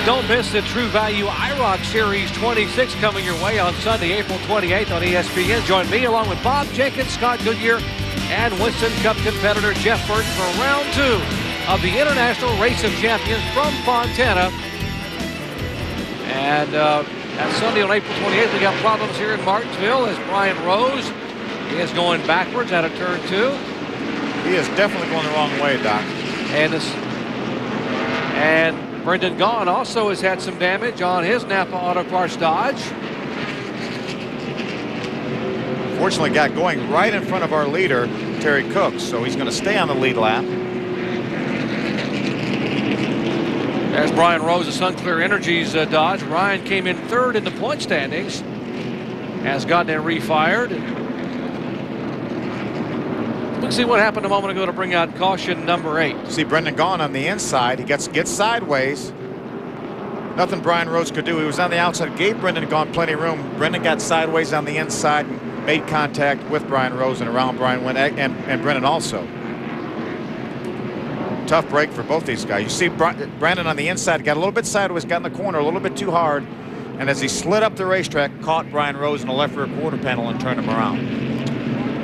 And don't miss the True Value IROC Series 26 coming your way on Sunday, April 28th on ESPN. Join me along with Bob Jenkins, Scott Goodyear, and Winston Cup competitor Jeff Burton for round 2 of the International Race of Champions from Fontana. And that Sunday on April 28th, we got problems here in Martinsville as Brian Rose is going backwards out of turn 2. He is definitely going the wrong way, Doc. And Brendan Gaughan also has had some damage on his Napa Auto Parts Dodge. Fortunately, got going right in front of our leader, Terry Cook, so he's going to stay on the lead lap. There's Brian Rose of Sunclear Energy's Dodge. Ryan came in 3rd in the point standings. Has gotten it refired. Let's see what happened a moment ago to bring out caution number 8. See Brendan Gaughan on the inside. He gets sideways. Nothing Brian Rose could do. He was on the outside, gave Brendan Gaughan plenty of room. Brendan got sideways on the inside and made contact with Brian Rose, and around Brian went, and Brendan also. Tough break for both these guys. You see Brandon on the inside, got a little bit sideways, got in the corner a little bit too hard, and as he slid up the racetrack, caught Brian Rose in the left rear quarter panel and turned him around.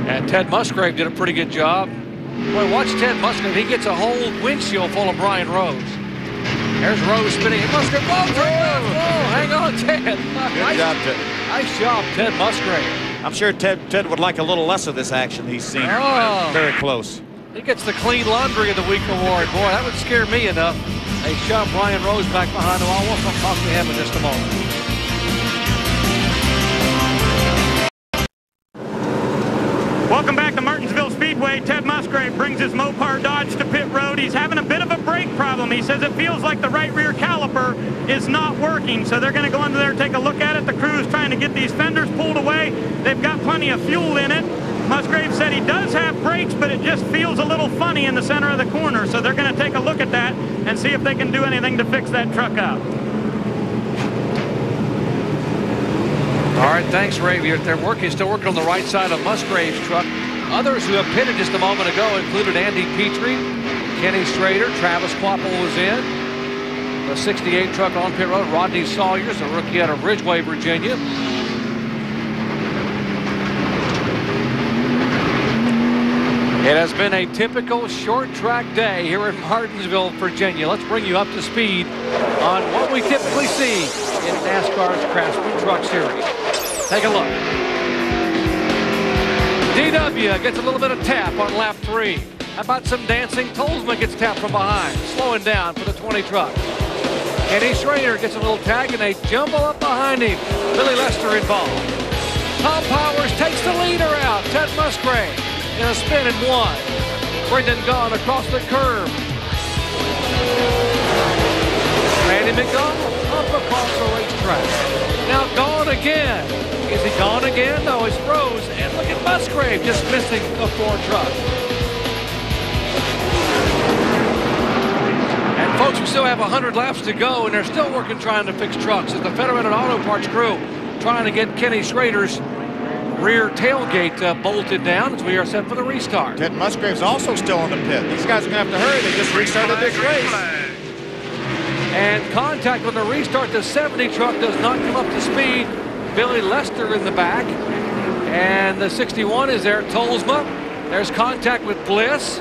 And Ted Musgrave did a pretty good job. Boy, watch Ted Musgrave. He gets a whole windshield full of Brian Rose. There's Rose spinning. Musgrave, whoa, hang on, Ted. Good job, Ted. Nice job, Ted Musgrave. I'm sure Ted would like a little less of this action he's seen. Oh. Very close. He gets the Clean Laundry of the Week award. Boy, that would scare me enough. They shove Brian Rose back behind him. I'll talk to him in just a moment. Welcome back to Martinsville Speedway. Ted Musgrave brings his Mopar Dodge to pit road. He's having a bit of a brake problem. He says it feels like the right rear caliper is not working. So they're going to go under there and take a look at it. The crew's trying to get these fenders pulled away. They've got plenty of fuel in it. Musgrave said he does have brakes, but it just feels a little funny in the center of the corner. So they're going to take a look at that and see if they can do anything to fix that truck up. All right, thanks, Ray. They're still working on the right side of Musgrave's truck. Others who have pitted just a moment ago included Andy Petrie, Kenny Strader, Travis Quapple was in. The 68 truck on pit road, Rodney Sawyers, a rookie out of Ridgeway, Virginia. It has been a typical short track day here in Martinsville, Virginia. Let's bring you up to speed on what we typically see in NASCAR's Craftsman Truck Series. Take a look. DW gets a little bit of tap on lap 3. How about some dancing? Tolsma gets tapped from behind, slowing down for the 20 truck. Kenny Schrader gets a little tag, and they jumble up behind him. Billy Lester involved. Tom Powers takes the leader out. Ted Musgrave in a spin and 1. Brendan Gaughan across the curb. Randy McDonald up across the racetrack. Now Gaughan again. Is he gone again? No, it's Rose. And look at Musgrave just missing the 4 truck. And folks, we still have 100 laps to go, and they're still working trying to fix trucks. As the Federated Auto Parts crew trying to get Kenny Schrader's rear tailgate bolted down as we are set for the restart. Ted Musgrave's also still in the pit. These guys are going to have to hurry. They just restarted this race. And contact on the restart. The 70 truck does not come up to speed. Billy Lester in the back. And the 61 is there. Tolsma. There's contact with Bliss.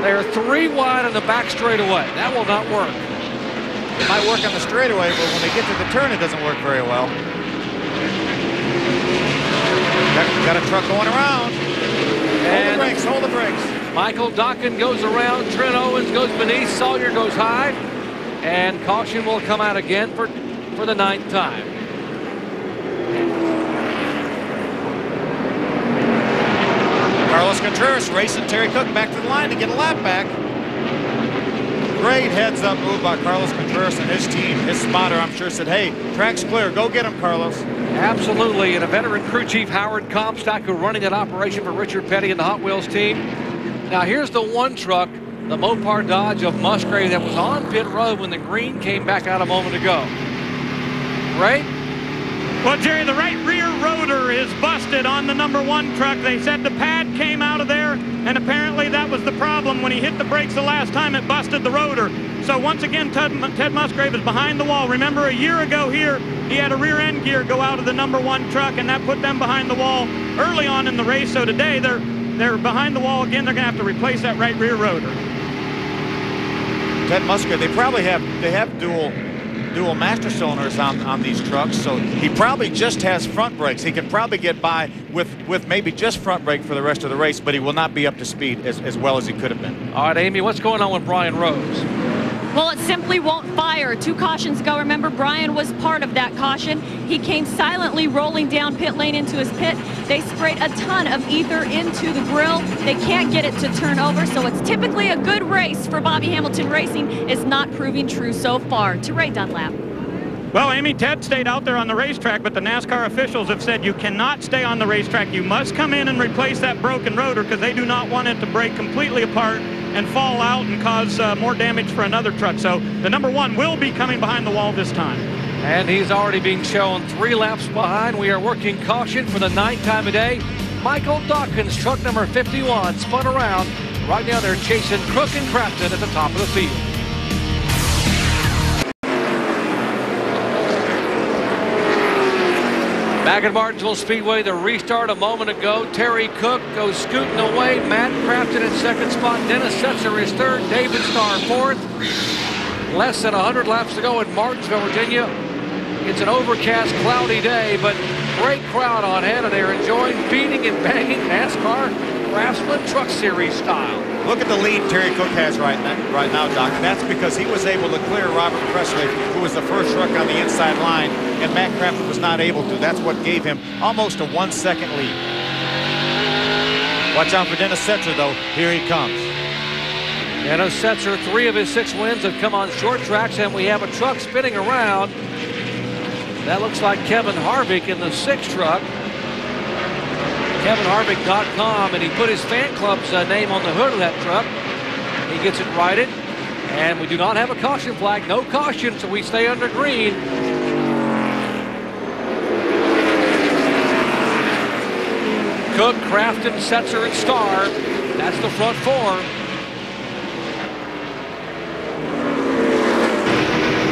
They are 3 wide on the back straightaway. That will not work. It might work on the straightaway, but when they get to the turn, it doesn't work very well. Got a truck going around. Hold the brakes. Michael Dokken goes around. Trent Owens goes beneath. Sawyer goes high. And caution will come out again for the 9th time. Carlos Contreras racing Terry Cook back to the line to get a lap back. Great heads up move by Carlos Contreras and his team. His spotter, I'm sure, said, hey, track's clear. Go get him, Carlos. Absolutely. And a veteran crew chief, Howard Comstock, who running that operation for Richard Petty and the Hot Wheels team. Now here's the 1 truck, the Mopar Dodge of Musgrave, that was on pit road when the green came back out a moment ago. Right? Well, Jerry, the right rear rotor is busted on the number 1 truck. They said the pad came out of there, and apparently that was the problem. When he hit the brakes the last time, it busted the rotor. So once again, Ted Musgrave is behind the wall. Remember, a year ago here, he had a rear end gear go out of the #1 truck, and that put them behind the wall early on in the race. So today they're behind the wall again. They're going to have to replace that right rear rotor. Ted Musgrave, they have dual master cylinders on these trucks, so he probably just has front brakes. He can probably get by with maybe just front brake for the rest of the race, but he will not be up to speed as well as he could have been. All right, Amy, what's going on with Brian Rose? Well, it simply won't fire. 2 cautions ago, remember, Brian was part of that caution. He came silently rolling down pit lane into his pit. They sprayed a ton of ether into the grill. They can't get it to turn over, so it's typically a good race for Bobby Hamilton Racing. It's not proving true so far. To Ray Dunlap. Well, Amy, Ted stayed out there on the racetrack, but the NASCAR officials have said you cannot stay on the racetrack. You must come in and replace that broken rotor because they do not want it to break completely apart and fall out and cause more damage for another truck. So the #1 will be coming behind the wall this time. And he's already being shown 3 laps behind. We are working caution for the 9th time of day. Michael Dawkins, truck number 51, spun around. Right now they're chasing Crook and Crafton at the top of the field. Back at Martinsville Speedway, the restart a moment ago. Terry Cook goes scooting away. Matt Crafton in 2nd spot. Dennis Setzer is 3rd. David Starr 4th. Less than 100 laps to go in Martinsville, Virginia. It's an overcast, cloudy day, but great crowd on hand, and they're enjoying beating and banging NASCAR Craftsman Truck Series style. Look at the lead Terry Cook has right now, Doc, and that's because he was able to clear Robert Presley, who was the first truck on the inside line, and Matt Crafton was not able to. That's what gave him almost a 1-second lead. Watch out for Dennis Setzer, though. Here he comes. Dennis Setzer, 3 of his 6 wins have come on short tracks, and we have a truck spinning around. That looks like Kevin Harvick in the 6th truck. KevinHarvick.com, and he put his fan club's name on the hood of that truck. He gets it righted, and we do not have a caution flag. No caution, so we stay under green. Cook, Crafton, Setzer, and Starr. That's the front 4.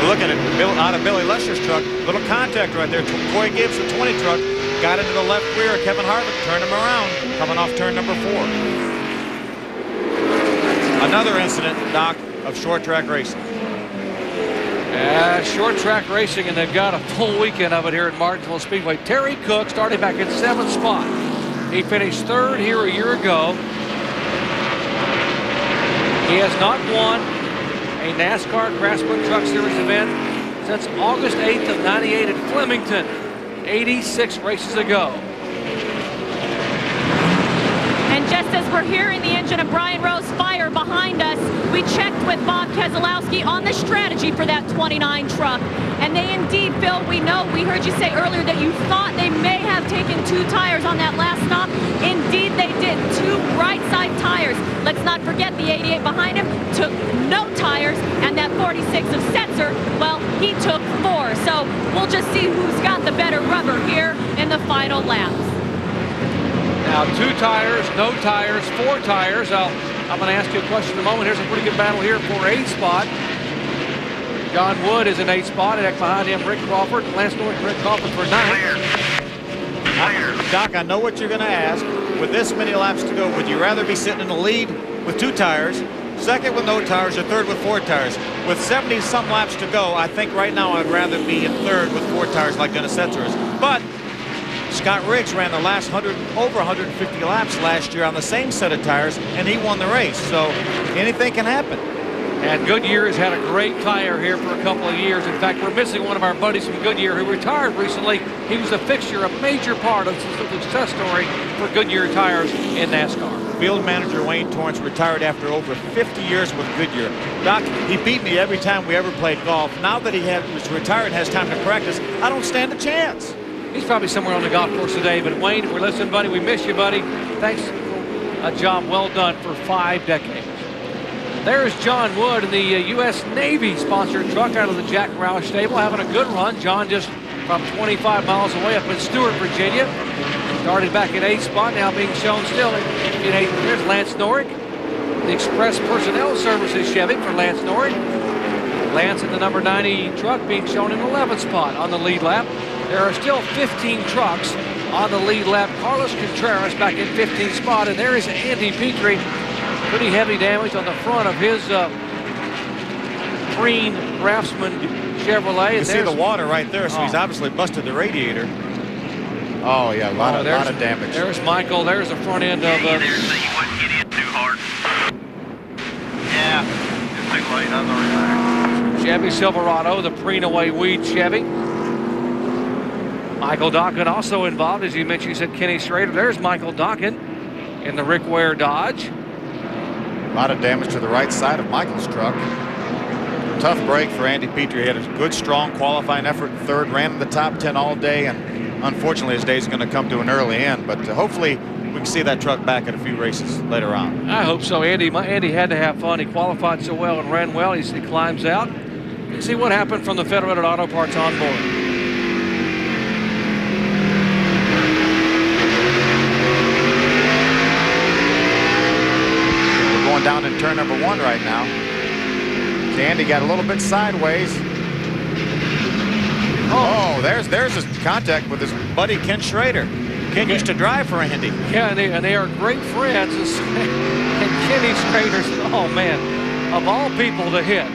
Looking at out of Billy Lesher's truck, little contact right there. Corey Gibbs, the 20 truck, got into the left rear. Kevin Harvick turned him around, coming off turn number 4. Another incident, Doc, of short track racing. Short track racing, and they've got a full weekend of it here at Martinsville Speedway. Terry Cook started back in 7th spot. He finished 3rd here a year ago. He has not won a NASCAR Craftsman Truck Series event since August 8th of '98 at Flemington, 86 races ago. And just as we're hearing the engine of Brian Rose fire behind us, we checked with Bob Keselowski on the strategy for that 29 truck. And they indeed, Phil, we heard you say earlier that you thought they may have taken 2 tires on that last stop. Indeed, they did. 2 right side tires. Let's not forget the 88 behind him took no tires, and that 46 of Setzer, well, he took 4. So we'll just see who's got the better rubber here in the final laps. Now 2 tires, no tires, 4 tires. I'm going to ask you a question in a moment. Here's a pretty good battle here for 8th spot. John Wood is in 8th spot, and behind him Rick Crawford, Lance Norton, Rick Crawford for 9th. Doc, I know what you're going to ask. With this many laps to go, would you rather be sitting in the lead with 2 tires, 2nd with no tires, or 3rd with 4 tires? With 70-some laps to go, I think right now I'd rather be in 3rd with 4 tires like Dennis Setzer is. But Scott Riggs ran the last over 150 laps last year on the same set of tires, and he won the race. So anything can happen. And Goodyear has had a great tire here for a couple of years. In fact, we're missing one of our buddies from Goodyear who retired recently. He was a fixture, a major part of the success story for Goodyear tires in NASCAR. Field manager Wayne Torrance retired after over 50 years with Goodyear. Doc, he beat me every time we ever played golf. Now that he was retired and has time to practice, I don't stand a chance. He's probably somewhere on the golf course today. But Wayne, if we're listening, buddy, we miss you, buddy. Thanks for a job well done for 5 decades. There's John Wood in the U.S. Navy sponsored truck out of the Jack Roush stable, having a good run. John just from 25 miles away up in Stewart, Virginia. Started back in 8th spot, now being shown still in 8th. There's Lance Norrick, the Express Personnel Services Chevy for Lance Norrick. Lance in the number 90 truck being shown in 11th spot on the lead lap. There are still 15 trucks on the lead lap. Carlos Contreras back in 15th spot, and there is Andy Petrie. Pretty heavy damage on the front of his green Craftsman Chevrolet. You see the water right there, so he's obviously busted the radiator. Oh, yeah, a lot of damage. There's Michael. There's the front end of... you wouldn't get in too hard. Yeah, it's too late. I was already there. Chevy Silverado, the Preenaway Weed Chevy. Michael Dockin also involved, as you mentioned. You said Kenny Schrader. There's Michael Dockin in the Rick Ware Dodge. A lot of damage to the right side of Michael's truck. Tough break for Andy Petrie. He had a good, strong qualifying effort in third, ran in the top 10 all day, and unfortunately his day is going to come to an early end. But hopefully we can see that truck back at a few races later on. I hope so. Andy had to have fun. He qualified so well and ran well. He climbs out. Let's see what happened from the Federated Auto Parts on board. We're going down in turn number 1 right now. Andy got a little bit sideways. Oh, there's his contact with his buddy Ken Schrader. Ken used to drive for Andy. Yeah, and they are great friends. And Kenny Schrader's, oh man, of all people to hit.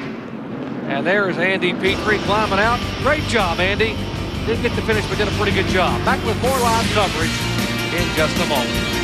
And there's Andy Petrie climbing out. Great job, Andy. Didn't get the finish, but did a pretty good job. Back with more live coverage in just a moment.